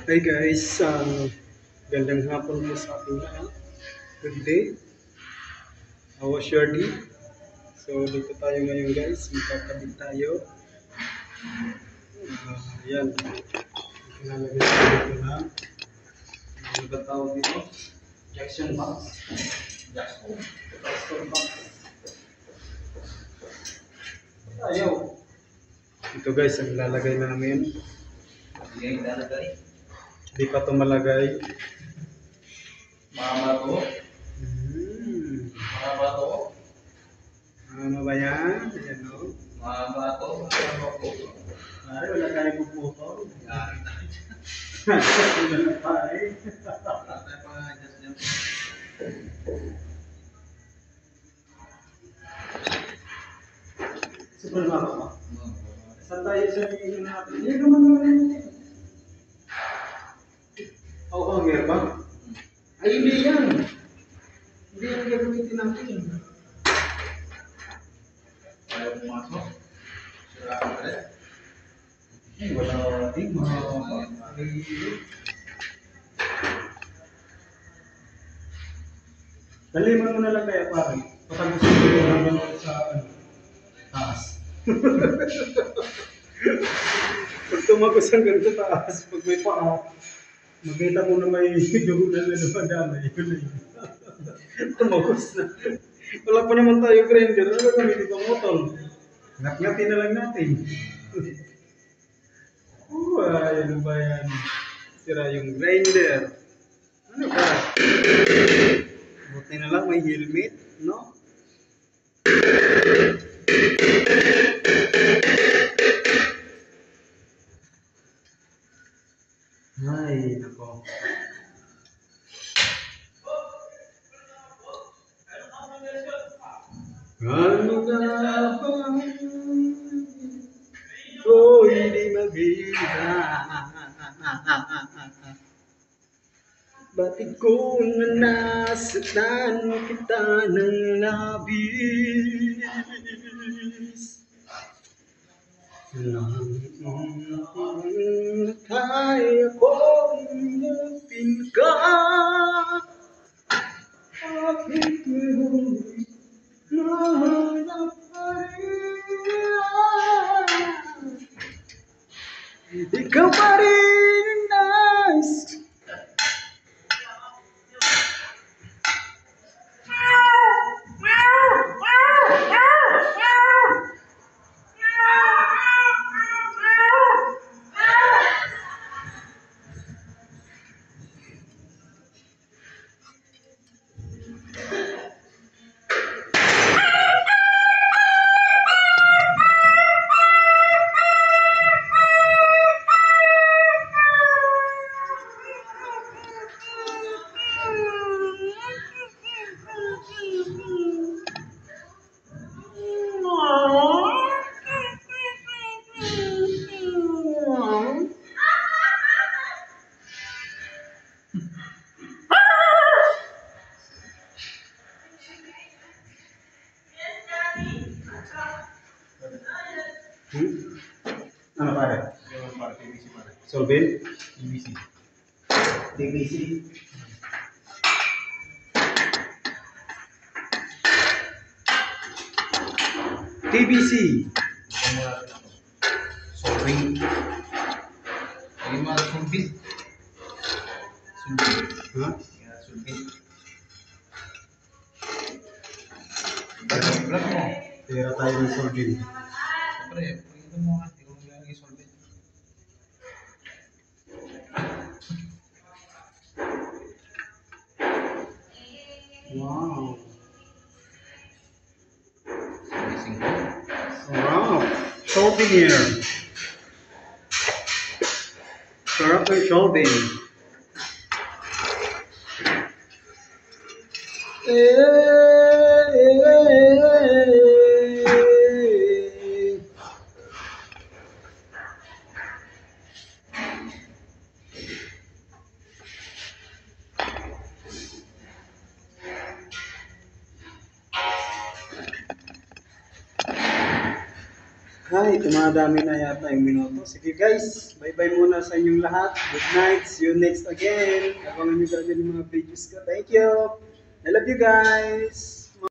Hi guys, gandang hapon po sa ating lahat. Good day. How was your day? So dito tayo ngayon guys, magkakabit tayo. Yan, kinalagay tayo dito na. Ano ba tawag dito? Jackson box. Jackson box. Ayaw. Ito guys, ang lalagay namin. Hindi pa ito malagay. Mahaba to. Mahaba to. Ano ba yan? Ayan o. Mahaba to. Mahaba to. Ay, wala tayong puputol. Yari tayo dyan. Wala na tayo. Wala tayo pang-adjust dyan. Super mama ka. Saan tayo sa tingin natin? Hindi naman naman. Oo, hanger ba? Ay, hindi yan. Hindi yan gagamitin natin. Ayaw pumasok. Sira ka ulit. Ay, wala natin. Daliman mo na lang kaya parang. Patagusin ko yung hanggang sa taas. Pag tumagos hanggang sa taas, pag may paa, makita mo na may dugo na namadama. Yun na yun. Tumagos na. Wala pa naman tayo grinder. Ano gamitin itong motor? Ngat-ngatin na lang natin. Ano ba yan? Sira yung grinder. Ano ba? Buti na lang may helmet, no? Ay, nako. Ano nga ba? Ko hindi mabida. Bakit ko na nasaktan kita ng labis? Kaya kong ngupin ka. Bakit mo nahanap pa rin? Ikaw pa rin ang nais. Ano pare? Yung para TBC pare. Solvent? TBC. TBC? TBC? Ito mo natin ako. Solving. Lagyan mo natin sulbit. Sulbit. Ha? Yan, sulbit. Vlog mo. Tira tayo ng solvent. Siyempre, ito mo nga. Hindi ko nilagay sulbit. Wow. Servicing ko. Wow. Souvenir. Sarap ng solvent. Ay, tumadami na yata yung minuto. Sige guys, bye-bye muna sa inyong lahat. Good night. See you next again. Abangan nyo talaga yung mga videos ko. Thank you. I love you guys.